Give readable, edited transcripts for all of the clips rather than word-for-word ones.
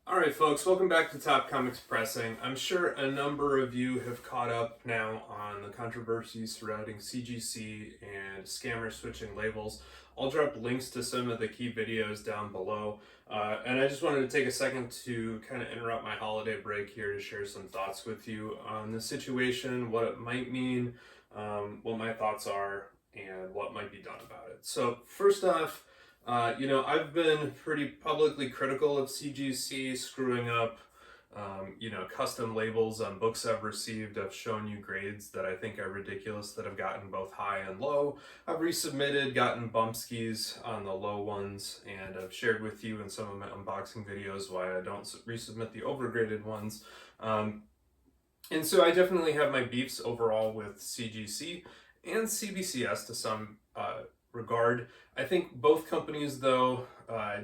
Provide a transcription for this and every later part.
Alright folks, welcome back to Top Comics Pressing. I'm sure a number of you have caught up now on the controversies surrounding CGC and scammers switching labels. I'll drop links to some of the key videos down below. And I just wanted to take a second to kind of interrupt my holiday break here to share some thoughts with you on the situation, what it might mean, what my thoughts are, and what might be done about it. So first off, I've been pretty publicly critical of CGC screwing up, custom labels on books I've received. I've shown you grades that I think are ridiculous that have gotten both high and low. I've resubmitted, gotten bump skis on the low ones, and I've shared with you in some of my unboxing videos why I don't resubmit the overgraded ones. And so I definitely have my beefs overall with CGC and CBCS to some regard. I think both companies, though,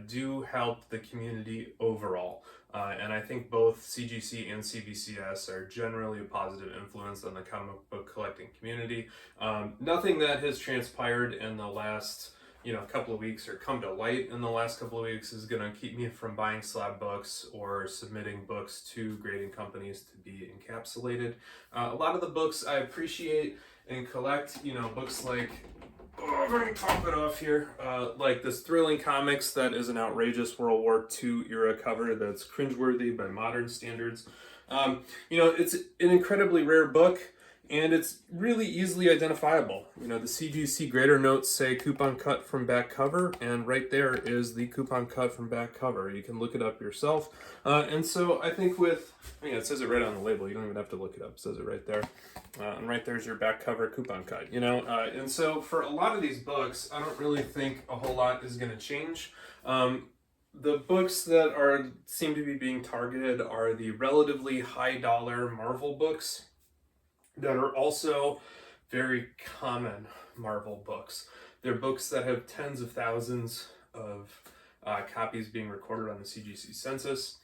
do help the community overall. And I think both CGC and CBCS are generally a positive influence on the comic book collecting community. Nothing that has transpired in the last couple of weeks or come to light in the last couple of weeks is going to keep me from buying slab books or submitting books to grading companies to be encapsulated. A lot of the books I appreciate and collect, books like, I'm going to pop it off here, like this Thrilling Comics that is an outrageous World War II era cover that's cringeworthy by modern standards. It's an incredibly rare book, and it's really easily identifiable. The CGC grader notes say coupon cut from back cover, and right there is the coupon cut from back cover. You can look it up yourself. And so I think it says it right on the label. You don't even have to look it up. It says it right there. And right there's your back cover coupon cut, And so for a lot of these books, I don't really think a whole lot is going to change. The books that seem to be being targeted are the relatively high dollar Marvel books that are also very common Marvel books. They're books that have tens of thousands of copies being recorded on the CGC census.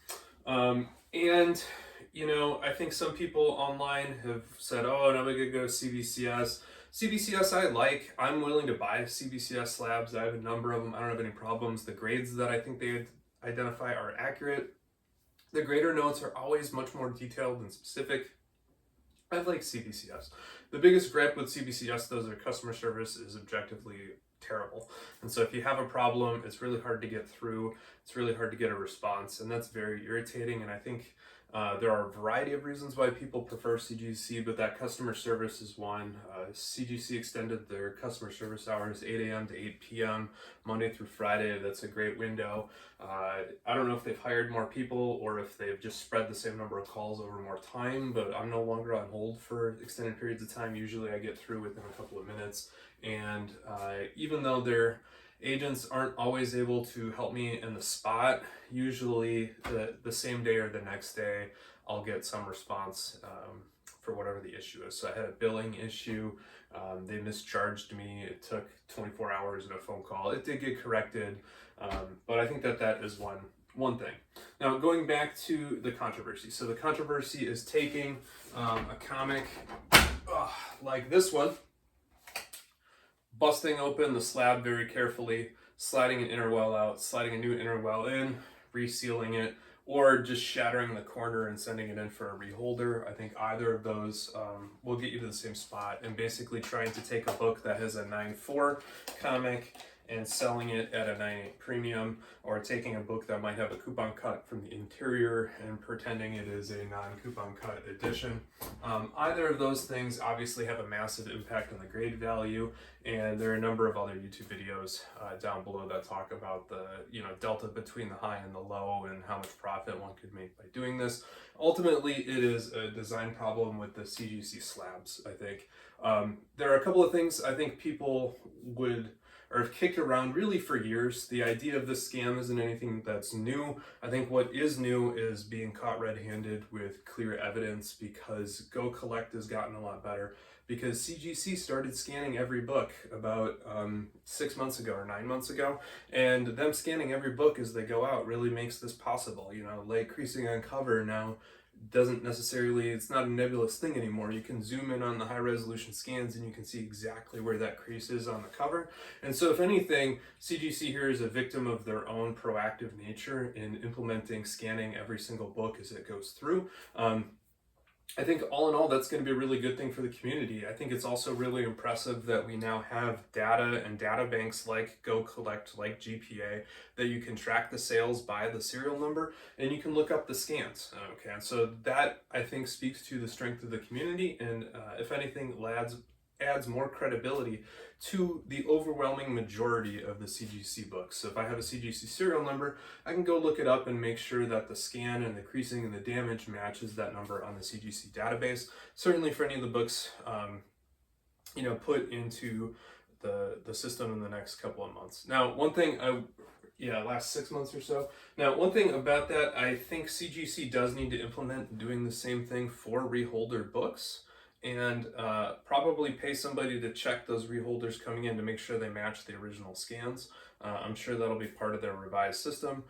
I think some people online have said, oh, now we could go CBCS. CBCS I'm willing to buy CBCS slabs. I have a number of them. I don't have any problems. The grades that I think they identify are accurate. The grader notes are always much more detailed and specific. I like CBCS. The biggest gripe with CBCS, though, is their customer service is objectively terrible. And so if you have a problem, it's really hard to get through. It's really hard to get a response, and that's very irritating. And I think there are a variety of reasons why people prefer CGC, but that customer service is one. CGC extended their customer service hours 8 a.m. to 8 p.m. Monday through Friday. That's a great window. I don't know if they've hired more people or if they've just spread the same number of calls over more time, but I'm no longer on hold for extended periods of time. Usually I get through within a couple of minutes. And even though their agents aren't always able to help me in the spot, usually the same day or the next day, I'll get some response for whatever the issue is. So I had a billing issue. They mischarged me. It took 24 hours and a phone call. It did get corrected, but I think that is one thing. Now, going back to the controversy. So the controversy is taking a comic like this one, busting open the slab very carefully, sliding an inner well out, sliding a new inner well in, resealing it, or just shattering the corner and sending it in for a reholder. I think either of those will get you to the same spot, and basically trying to take a book that has a 9.4 comic and selling it at a 9.8 premium, or taking a book that might have a coupon cut from the interior and pretending it is a non-coupon cut edition. Either of those things obviously have a massive impact on the grade value, and there are a number of other YouTube videos down below that talk about the delta between the high and the low and how much profit one could make by doing this. Ultimately, it is a design problem with the CGC slabs, I think. There are a couple of things I think people have kicked around really for years. The idea of this scam isn't anything that's new. I think what is new is being caught red-handed with clear evidence, because Go Collect has gotten a lot better, because CGC started scanning every book about 6 months ago or 9 months ago, and them scanning every book as they go out really makes this possible. Light creasing on cover now doesn't necessarily, it's not a nebulous thing anymore. You can zoom in on the high resolution scans and you can see exactly where that crease is on the cover. And so if anything, CGC here is a victim of their own proactive nature in implementing scanning every single book as it goes through. I think all in all, that's going to be a really good thing for the community. I think it's also really impressive that we now have data and data banks like Go Collect, like GPA, that you can track the sales by the serial number and you can look up the scans. Okay, and so that I think speaks to the strength of the community, and if anything, adds more credibility to the overwhelming majority of the CGC books. So if I have a CGC serial number, I can go look it up and make sure that the scan and the creasing and the damage matches that number on the CGC database. Certainly for any of the books, put into the system in the next couple of months. Now, one thing last 6 months or so. Now, one thing about that, I think CGC does need to implement doing the same thing for reholder books, and probably pay somebody to check those reholders coming in to make sure they match the original scans. I'm sure that'll be part of their revised system.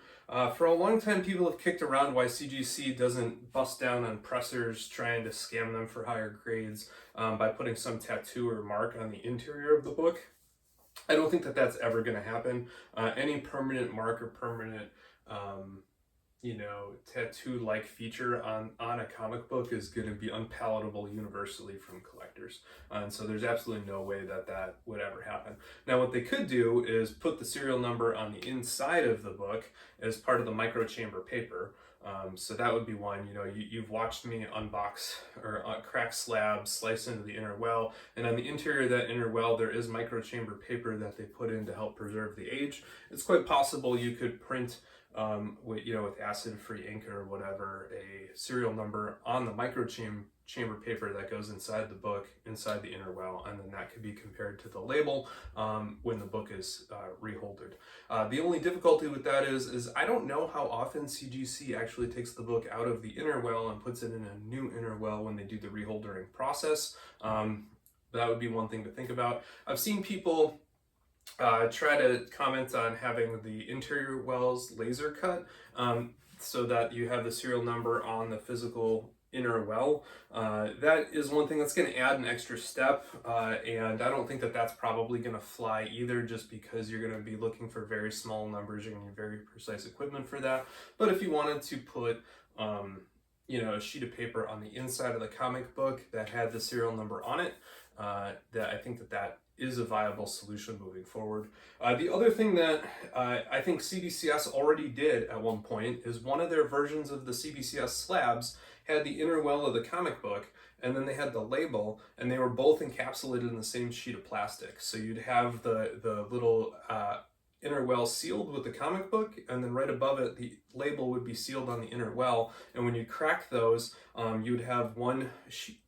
For a long time, people have kicked around why CGC doesn't bust down on pressers trying to scam them for higher grades by putting some tattoo or mark on the interior of the book. I don't think that that's ever going to happen. Any permanent mark or permanent tattoo-like feature on a comic book is going to be unpalatable universally from collectors. And so there's absolutely no way that would ever happen. Now, what they could do is put the serial number on the inside of the book as part of the microchamber paper. So that would be one. You've watched me unbox or crack slabs, slice into the inner well, and on the interior of that inner well, there is microchamber paper that they put in to help preserve the age. It's quite possible you could print with acid-free ink or whatever, a serial number on the microchamber paper that goes inside the book, inside the inner well, and then that could be compared to the label when the book is reholdered. The only difficulty with that is I don't know how often CGC actually takes the book out of the inner well and puts it in a new inner well when they do the reholdering process. That would be one thing to think about. I've seen people try to comment on having the interior wells laser cut so that you have the serial number on the physical inner well. That is one thing that's going to add an extra step, and I don't think that that's probably going to fly either, just because you're going to be looking for very small numbers. You're going to need very precise equipment for that. But if you wanted to put a sheet of paper on the inside of the comic book that had the serial number on it, that I think that is a viable solution moving forward. The other thing that I think CBCS already did at one point is one of their versions of the CBCS slabs had the inner well of the comic book, and then they had the label, and they were both encapsulated in the same sheet of plastic. So you'd have the little inner well sealed with the comic book, and then right above it, the label would be sealed on the inner well. And when you crack those, you would have one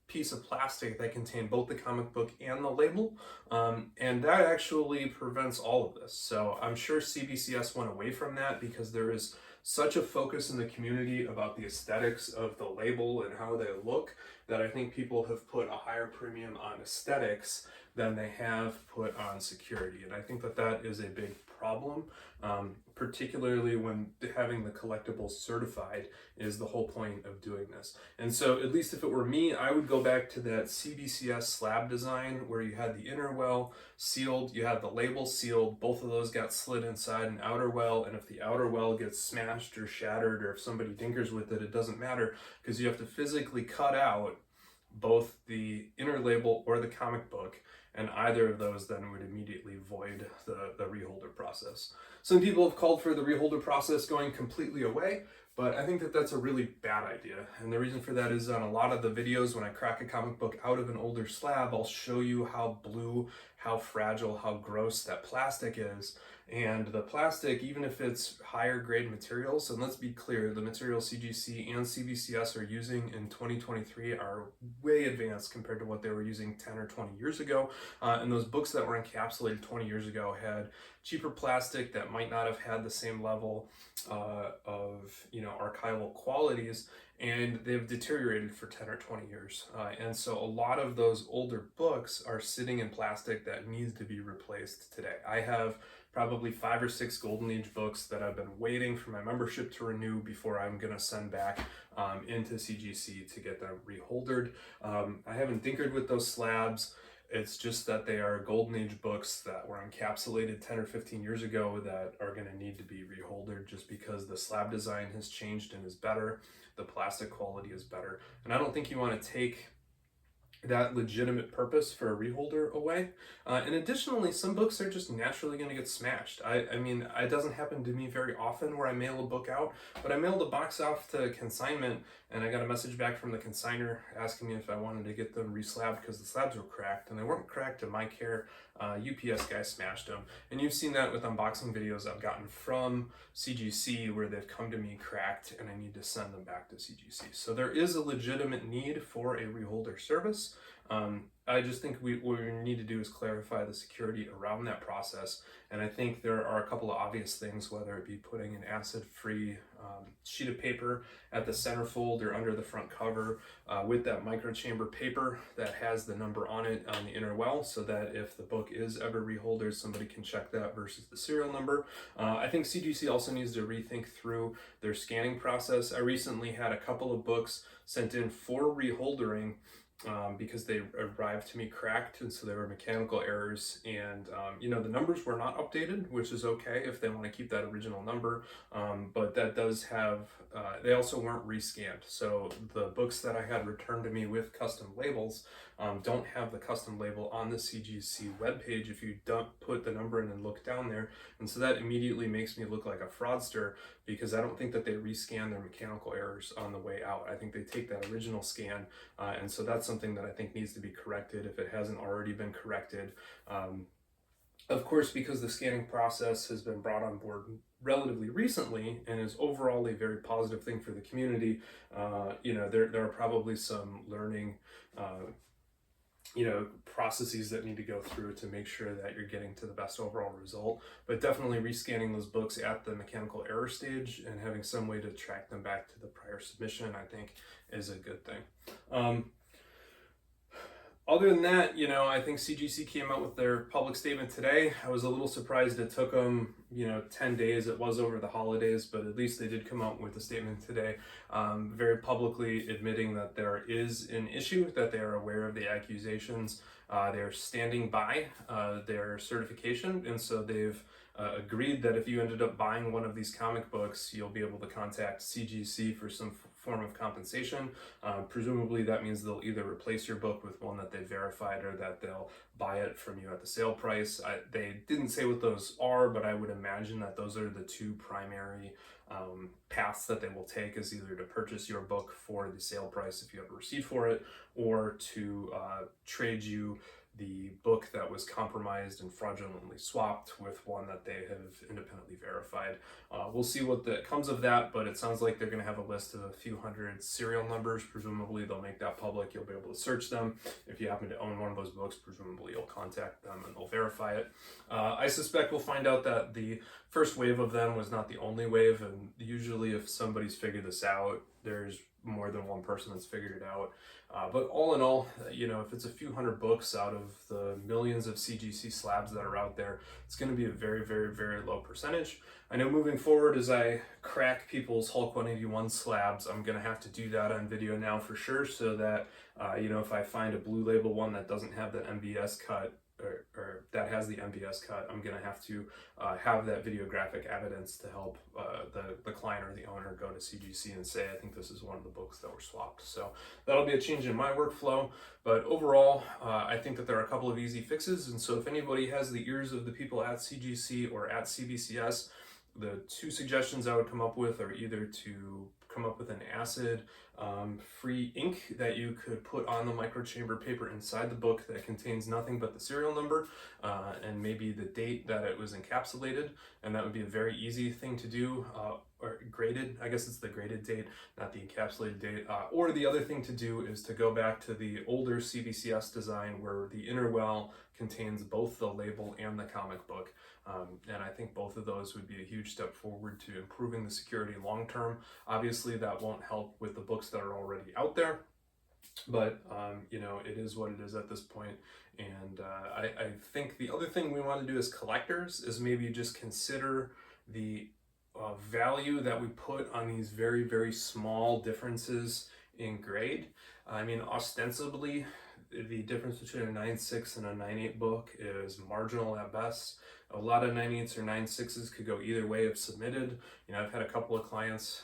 piece of plastic that contained both the comic book and the label, and that actually prevents all of this. So I'm sure CBCS went away from that because there is such a focus in the community about the aesthetics of the label and how they look, that I think people have put a higher premium on aesthetics than they have put on security. And I think that is a big problem, particularly when having the collectibles certified is the whole point of doing this. And so, at least if it were me, I would go back to that CBCS slab design where you had the inner well sealed, you had the label sealed, both of those got slid inside an outer well, and if the outer well gets smashed or shattered, or if somebody tinkers with it, it doesn't matter, because you have to physically cut out both the inner label or the comic book, and either of those then would immediately void the reholder process. Some people have called for the reholder process going completely away, but I think that's a really bad idea. And the reason for that is on a lot of the videos when I crack a comic book out of an older slab, I'll show you how blue, how fragile, how gross that plastic is. And the plastic, even if it's higher grade materials, and let's be clear, the materials CGC and CBCS are using in 2023 are way advanced compared to what they were using 10 or 20 years ago. And those books that were encapsulated 20 years ago had cheaper plastic that might not have had the same level of archival qualities, and they've deteriorated for 10 or 20 years. And so a lot of those older books are sitting in plastic that needs to be replaced today. I have probably 5 or 6 Golden Age books that I've been waiting for my membership to renew before I'm going to send back into CGC to get them reholdered. I haven't tinkered with those slabs. It's just that they are Golden Age books that were encapsulated 10 or 15 years ago that are going to need to be reholdered just because the slab design has changed and is better. The plastic quality is better. And I don't think you want to take that legitimate purpose for a reholder away. And additionally, some books are just naturally going to get smashed. I mean, it doesn't happen to me very often where I mail a book out, but I mailed a box off to consignment and I got a message back from the consigner asking me if I wanted to get them reslabbed because the slabs were cracked, and they weren't cracked in my care. UPS guy smashed them. And you've seen that with unboxing videos I've gotten from CGC where they've come to me cracked and I need to send them back to CGC. So there is a legitimate need for a reholder service. I just think what we need to do is clarify the security around that process. And I think there are a couple of obvious things, whether it be putting an acid-free sheet of paper at the centerfold or under the front cover with that microchamber paper that has the number on it on the inner well, so that if the book is ever reholdered, somebody can check that versus the serial number. I think CGC also needs to rethink through their scanning process. I recently had a couple of books sent in for reholdering because they arrived to me cracked, and so there were mechanical errors, and you know, the numbers were not updated, which is okay if they want to keep that original number, but that does have they also weren't rescanned. So the books that I had returned to me with custom labels don't have the custom label on the CGC webpage if you don't put the number in and look down there, and so that immediately makes me look like a fraudster, because I don't think that they rescan their mechanical errors on the way out. I think they take that original scan, and so that's something that I think needs to be corrected if it hasn't already been corrected. Of course, because the scanning process has been brought on board relatively recently and is overall a very positive thing for the community, you know, there are probably some learning processes that need to go through to make sure that you're getting to the best overall result. But definitely rescanning those books at the mechanical error stage and having some way to track them back to the prior submission, I think, is a good thing. Other than that, you know, I think CGC came out with their public statement today. I was a little surprised it took them, 10 days. It was over the holidays, but at least they did come out with a statement today, very publicly admitting that there is an issue, that they are aware of the accusations. They're standing by their certification, and so they've agreed that if you ended up buying one of these comic books, you'll be able to contact CGC for some form of compensation. Presumably that means they'll either replace your book with one that they verified, or that they'll buy it from you at the sale price. They didn't say what those are, but I would imagine that those are the two primary paths that they will take, is either to purchase your book for the sale price if you have a receipt for it, or to trade you the book that was compromised and fraudulently swapped with one that they have independently verified. We'll see what comes of that, but it sounds like they're going to have a list of a few hundred serial numbers. Presumably they'll make that public. You'll be able to search them. If you happen to own one of those books, presumably you'll contact them and they'll verify it. I suspect we'll find out that the first wave of them was not the only wave, and usually if somebody's figured this out, there's more than one person that's figured it out. But all in all, if it's a few hundred books out of the millions of CGC slabs that are out there, it's going to be a very, very, very low percentage. I know moving forward, as I crack people's Hulk 181 slabs, I'm going to have to do that on video now for sure, so that, if I find a blue label one that doesn't have the MBS cut, or that has the MBS cut, I'm going to have to have that videographic evidence to help the client or the owner go to CGC and say, I think this is one of the books that were swapped. So that'll be a change in my workflow. But overall, I think that there are a couple of easy fixes. And so if anybody has the ears of the people at CGC or at CBCS, the two suggestions I would come up with are either to come up with an acid free ink that you could put on the microchamber paper inside the book that contains nothing but the serial number and maybe the date that it was encapsulated, and that would be a very easy thing to do, or graded, I guess it's the graded date, not the encapsulated date. Or the other thing to do is to go back to the older CBCS design where the inner well contains both the label and the comic book. And I think both of those would be a huge step forward to improving the security long term. Obviously, that won't help with the books that are already out there. But you know, it is what it is at this point. And I think the other thing we want to do as collectors is maybe just consider the value that we put on these very, very small differences in grade. I mean, ostensibly, the difference between a 9.6 and a 9.8 book is marginal at best. A lot of 9.8s or 9.6s could go either way if submitted. You know, I've had a couple of clients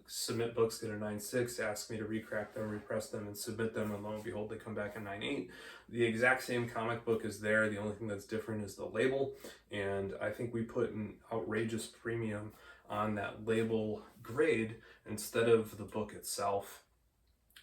submit books, get a 9.6, ask me to recrack them, repress them, and submit them, and lo and behold, they come back a 9.8. The exact same comic book is there. The only thing that's different is the label, and I think we put an outrageous premium on that label grade instead of the book itself.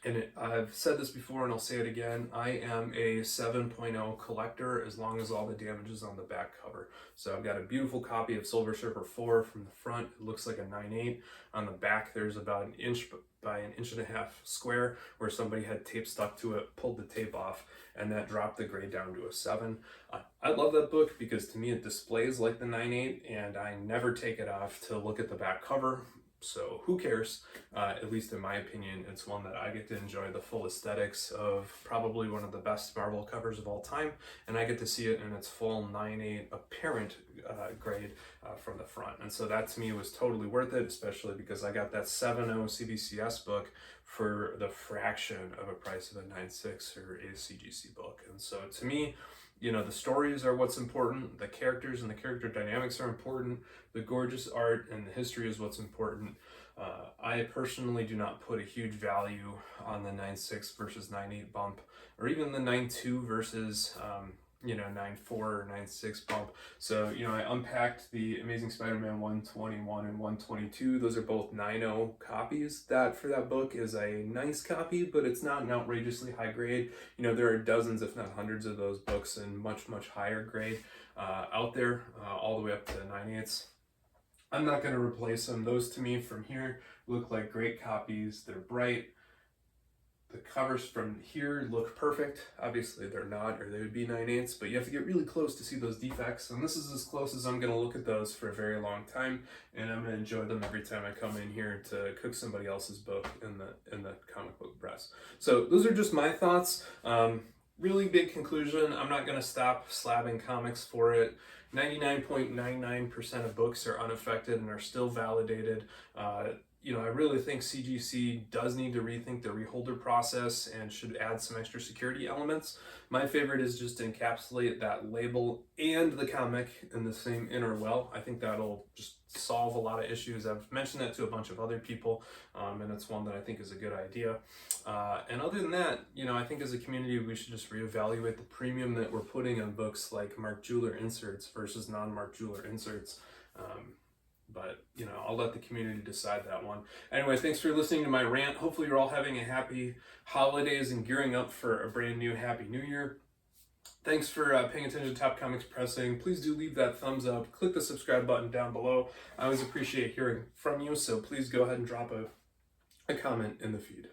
And I've said this before and I'll say it again, I am a 7.0 collector as long as all the damage is on the back cover. So I've got a beautiful copy of Silver Surfer 4 from the front. It looks like a 9.8. On the back there's about an inch by an inch and a half square where somebody had tape stuck to it, pulled the tape off, and that dropped the grade down to a 7. I love that book because to me it displays like the 9.8 and I never take it off to look at the back cover. So who cares? At least in my opinion, it's one that I get to enjoy the full aesthetics of probably one of the best Marvel covers of all time, and I get to see it in its full 9.8 apparent grade from the front. And so that to me was totally worth it, especially because I got that 7.0 CBCS book for the fraction of a price of a 9.6 or a CGC book. And so to me, you know, the stories are what's important, the characters and the character dynamics are important, the gorgeous art and the history is what's important. I personally do not put a huge value on the 9.6 versus 9.8 bump, or even the 9.2 versus 9.4 or 9.6 bump. So, you know, I unpacked the Amazing Spider-Man 121 and 122. Those are both 9.0 copies. That for that book is a nice copy, but it's not an outrageously high grade. You know, there are dozens, if not hundreds of those books in much, much higher grade out there, all the way up to 9.8s. I'm not going to replace them. Those to me from here look like great copies. They're bright. The covers from here look perfect. Obviously they're not, or they would be 9.8s, but you have to get really close to see those defects. And this is as close as I'm going to look at those for a very long time. And I'm going to enjoy them every time I come in here to cook somebody else's book in the comic book press. So those are just my thoughts. Really big conclusion. I'm not going to stop slabbing comics for it. 99.99% of books are unaffected and are still validated. You know, I really think CGC does need to rethink the reholder process and should add some extra security elements. My favorite is just to encapsulate that label and the comic in the same inner well. I think that'll just solve a lot of issues. I've mentioned that to a bunch of other people, and it's one that I think is a good idea. And other than that, you know, I think as a community, we should just reevaluate the premium that we're putting on books like Mark Jeweler inserts versus non-Mark Jeweler inserts. But, you know, I'll let the community decide that one. Anyway, thanks for listening to my rant. Hopefully you're all having a happy holidays and gearing up for a brand new Happy New Year. Thanks for paying attention to Top Comics Pressing. Please do leave that thumbs up. Click the subscribe button down below. I always appreciate hearing from you, so please go ahead and drop a comment in the feed.